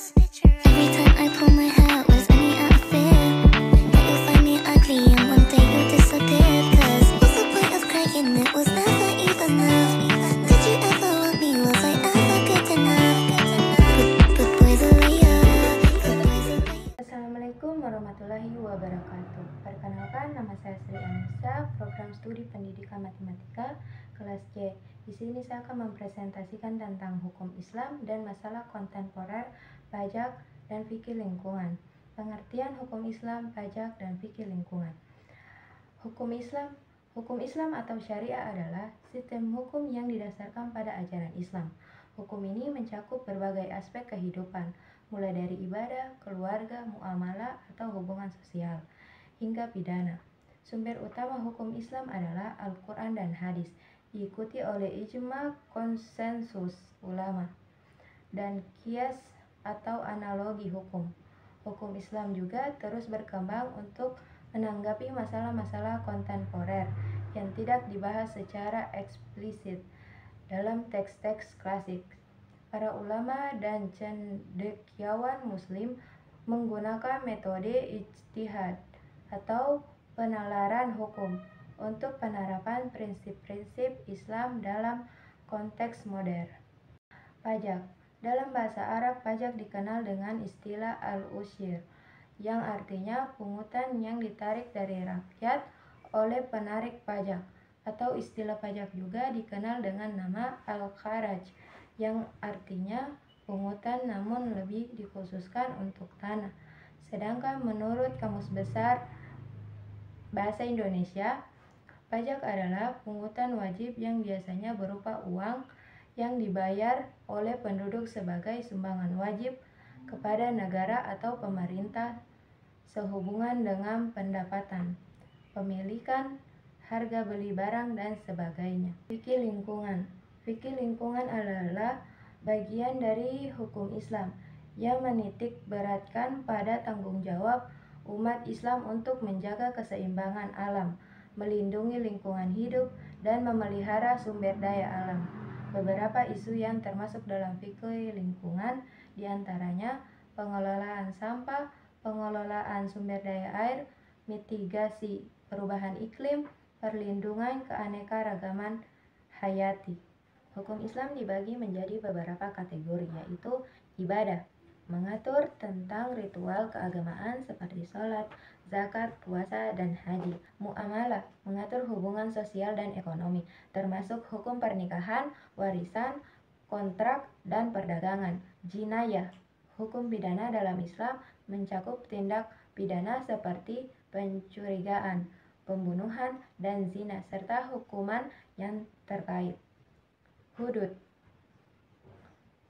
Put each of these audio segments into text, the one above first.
Every time I pull my hair, was any out of fear that you'll find me ugly and one day you'll disappear. Cause what's the point of crying? It was never even enough. Did you ever want me? Was I ever good enough? But boys are later. Assalamualaikum warahmatullahi wabarakatuh. Perkenalkan, nama saya Sri Anissa, program studi pendidikan matematika kelas C. Di sini saya akan mempresentasikan tentang hukum Islam dan masalah kontemporer, pajak, dan fikih lingkungan. Pengertian hukum Islam, pajak, dan fikih lingkungan. Hukum Islam atau syariah adalah sistem hukum yang didasarkan pada ajaran Islam. Hukum ini mencakup berbagai aspek kehidupan, mulai dari ibadah, keluarga, muamalah, atau hubungan sosial, hingga pidana. Sumber utama hukum Islam adalah Al-Quran dan Hadis, diikuti oleh ijma konsensus ulama, dan qiyas atau analogi hukum. Hukum Islam juga terus berkembang untuk menanggapi masalah-masalah kontemporer yang tidak dibahas secara eksplisit dalam teks-teks klasik. Para ulama dan cendekiawan muslim menggunakan metode ijtihad atau penalaran hukum untuk penerapan prinsip-prinsip Islam dalam konteks modern. Pajak. Dalam bahasa Arab, pajak dikenal dengan istilah al-usyir, yang artinya pungutan yang ditarik dari rakyat oleh penarik pajak, atau istilah pajak juga dikenal dengan nama al-kharaj, yang artinya pungutan namun lebih dikhususkan untuk tanah. Sedangkan menurut Kamus Besar Bahasa Indonesia, pajak adalah pungutan wajib yang biasanya berupa uang yang dibayar oleh penduduk sebagai sumbangan wajib kepada negara atau pemerintah sehubungan dengan pendapatan, pemilikan, harga beli barang, dan sebagainya. Fikih lingkungan. Fikih lingkungan adalah bagian dari hukum Islam yang menitik beratkan pada tanggung jawab umat Islam untuk menjaga keseimbangan alam, melindungi lingkungan hidup, dan memelihara sumber daya alam. Beberapa isu yang termasuk dalam fikih lingkungan diantaranya pengelolaan sampah, pengelolaan sumber daya air, mitigasi perubahan iklim, perlindungan keanekaragaman hayati. Hukum Islam dibagi menjadi beberapa kategori, yaitu ibadah, mengatur tentang ritual keagamaan seperti sholat, zakat, puasa, dan haji. Muamalah, mengatur hubungan sosial dan ekonomi, termasuk hukum pernikahan, warisan, kontrak, dan perdagangan. Jinayah, hukum pidana dalam Islam mencakup tindak pidana seperti pencurigaan, pembunuhan, dan zina, serta hukuman yang terkait. Hudud,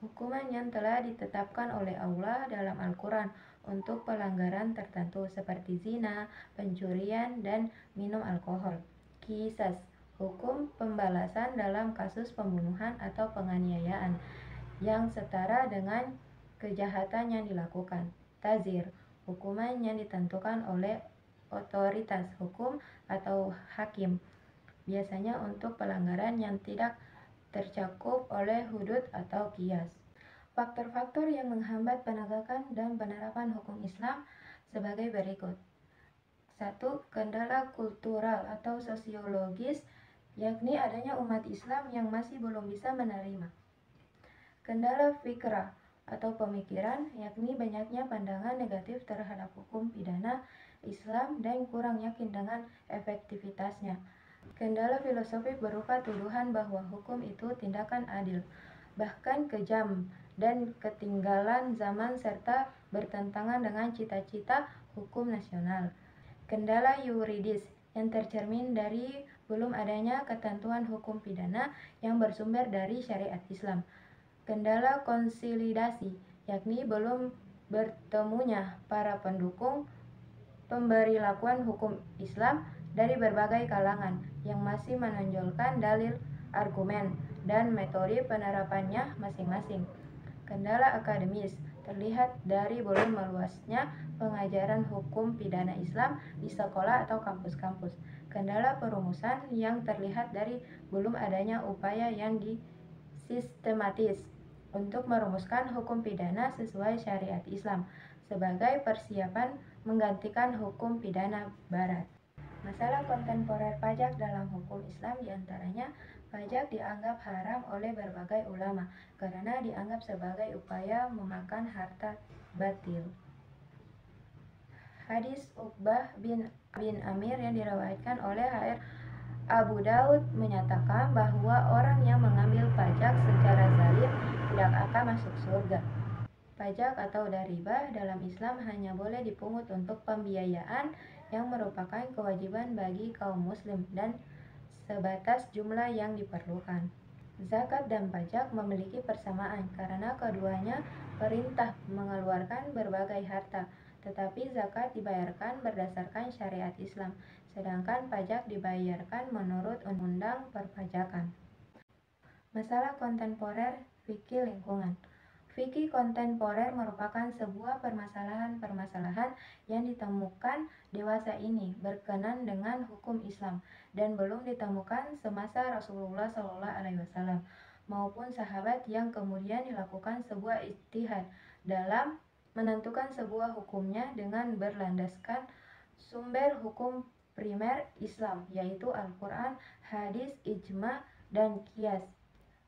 hukuman yang telah ditetapkan oleh Allah dalam Al-Quran untuk pelanggaran tertentu seperti zina, pencurian, dan minum alkohol. Qisas, hukum pembalasan dalam kasus pembunuhan atau penganiayaan yang setara dengan kejahatan yang dilakukan. Tazir, hukuman yang ditentukan oleh otoritas hukum atau hakim, biasanya untuk pelanggaran yang tidak tercakup oleh hudud atau qiyas. Faktor-faktor yang menghambat penegakan dan penerapan hukum Islam sebagai berikut. 1. Kendala kultural atau sosiologis, yakni adanya umat Islam yang masih belum bisa menerima. Kendala fikrah atau pemikiran, yakni banyaknya pandangan negatif terhadap hukum pidana Islam dan kurang yakin dengan efektivitasnya. Kendala filosofi berupa tuduhan bahwa hukum itu tindakan adil, bahkan kejam, dan ketinggalan zaman serta bertentangan dengan cita-cita hukum nasional. Kendala yuridis yang tercermin dari belum adanya ketentuan hukum pidana yang bersumber dari syariat Islam. Kendala konsolidasi, yakni belum bertemunya para pendukung pemberlakuan hukum Islam dari berbagai kalangan yang masih menonjolkan dalil, argumen, dan metode penerapannya masing-masing. Kendala akademis terlihat dari belum meluasnya pengajaran hukum pidana Islam di sekolah atau kampus-kampus. Kendala perumusan yang terlihat dari belum adanya upaya yang sistematis untuk merumuskan hukum pidana sesuai syariat Islam sebagai persiapan menggantikan hukum pidana Barat. Masalah kontemporer pajak dalam hukum Islam diantaranya, pajak dianggap haram oleh berbagai ulama karena dianggap sebagai upaya memakan harta batil. Hadis Uqbah bin Amir yang diriwayatkan oleh HR Abu Daud menyatakan bahwa orang yang mengambil pajak secara zalim tidak akan masuk surga. Pajak atau riba dalam Islam hanya boleh dipungut untuk pembiayaan yang merupakan kewajiban bagi kaum muslim dan sebatas jumlah yang diperlukan. Zakat dan pajak memiliki persamaan karena keduanya perintah mengeluarkan berbagai harta, tetapi zakat dibayarkan berdasarkan syariat Islam, sedangkan pajak dibayarkan menurut undang perpajakan. Masalah kontemporer fikih lingkungan. Fikih kontemporer merupakan sebuah permasalahan-permasalahan yang ditemukan dewasa ini berkenan dengan hukum Islam dan belum ditemukan semasa Rasulullah SAW maupun sahabat yang kemudian dilakukan sebuah ijtihad dalam menentukan sebuah hukumnya dengan berlandaskan sumber hukum primer Islam, yaitu Al-Quran, hadis, ijma, dan qiyas.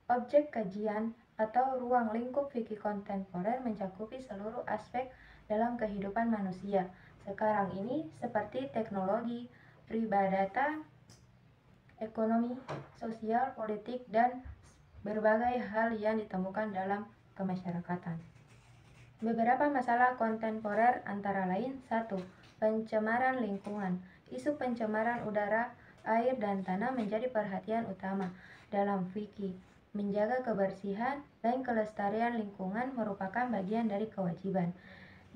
Objek kajian atau ruang lingkup fikih kontemporer mencakupi seluruh aspek dalam kehidupan manusia sekarang ini seperti teknologi, peribadatan, ekonomi, sosial, politik, dan berbagai hal yang ditemukan dalam kemasyarakatan. Beberapa masalah kontemporer antara lain: 1. Pencemaran lingkungan. Isu pencemaran udara, air, dan tanah menjadi perhatian utama dalam fikih. Menjaga kebersihan dan kelestarian lingkungan merupakan bagian dari kewajiban,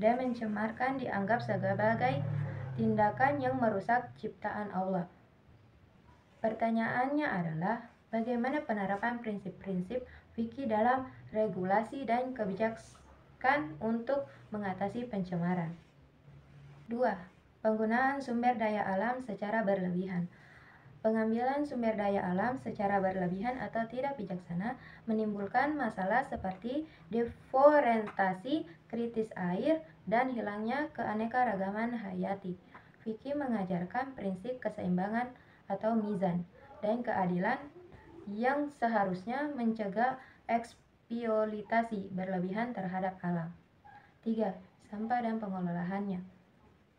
dan mencemarkan dianggap sebagai tindakan yang merusak ciptaan Allah. Pertanyaannya adalah, bagaimana penerapan prinsip-prinsip fikih dalam regulasi dan kebijakan untuk mengatasi pencemaran? 2. Penggunaan sumber daya alam secara berlebihan. Pengambilan sumber daya alam secara berlebihan atau tidak bijaksana menimbulkan masalah seperti deforestasi, krisis air, dan hilangnya keanekaragaman hayati. Fikih mengajarkan prinsip keseimbangan atau mizan dan keadilan yang seharusnya mencegah eksploitasi berlebihan terhadap alam. 3. Sampah dan pengelolaannya.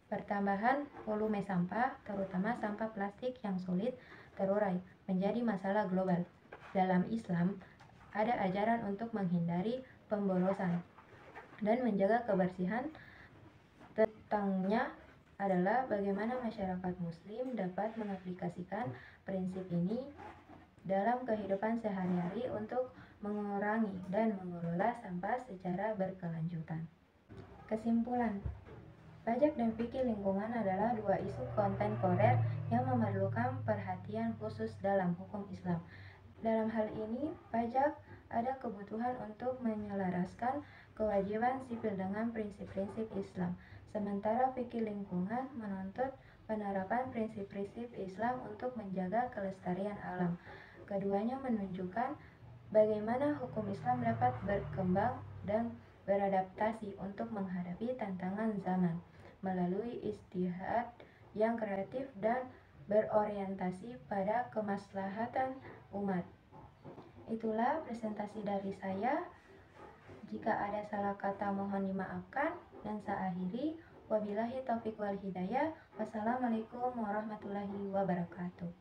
Pertambahan volume sampah, terutama sampah plastik yang sulit terurai, menjadi masalah global. Dalam Islam, ada ajaran untuk menghindari pemborosan dan menjaga kebersihan. Tentangnya adalah bagaimana masyarakat muslim dapat mengaplikasikan prinsip ini dalam kehidupan sehari-hari untuk mengurangi dan mengelola sampah secara berkelanjutan. Kesimpulan, pajak dan fikih lingkungan adalah dua isu kontemporer yang memerlukan perhatian khusus dalam hukum Islam. Dalam hal ini, pajak ada kebutuhan untuk menyelaraskan kewajiban sipil dengan prinsip-prinsip Islam, sementara fikih lingkungan menuntut penerapan prinsip-prinsip Islam untuk menjaga kelestarian alam. Keduanya menunjukkan bagaimana hukum Islam dapat berkembang dan beradaptasi untuk menghadapi tantangan zaman melalui ijtihad yang kreatif dan berorientasi pada kemaslahatan umat. Itulah presentasi dari saya. Jika ada salah kata mohon dimaafkan, dan saya akhiri. Wabillahi taufiq wal hidayah. Wassalamualaikum warahmatullahi wabarakatuh.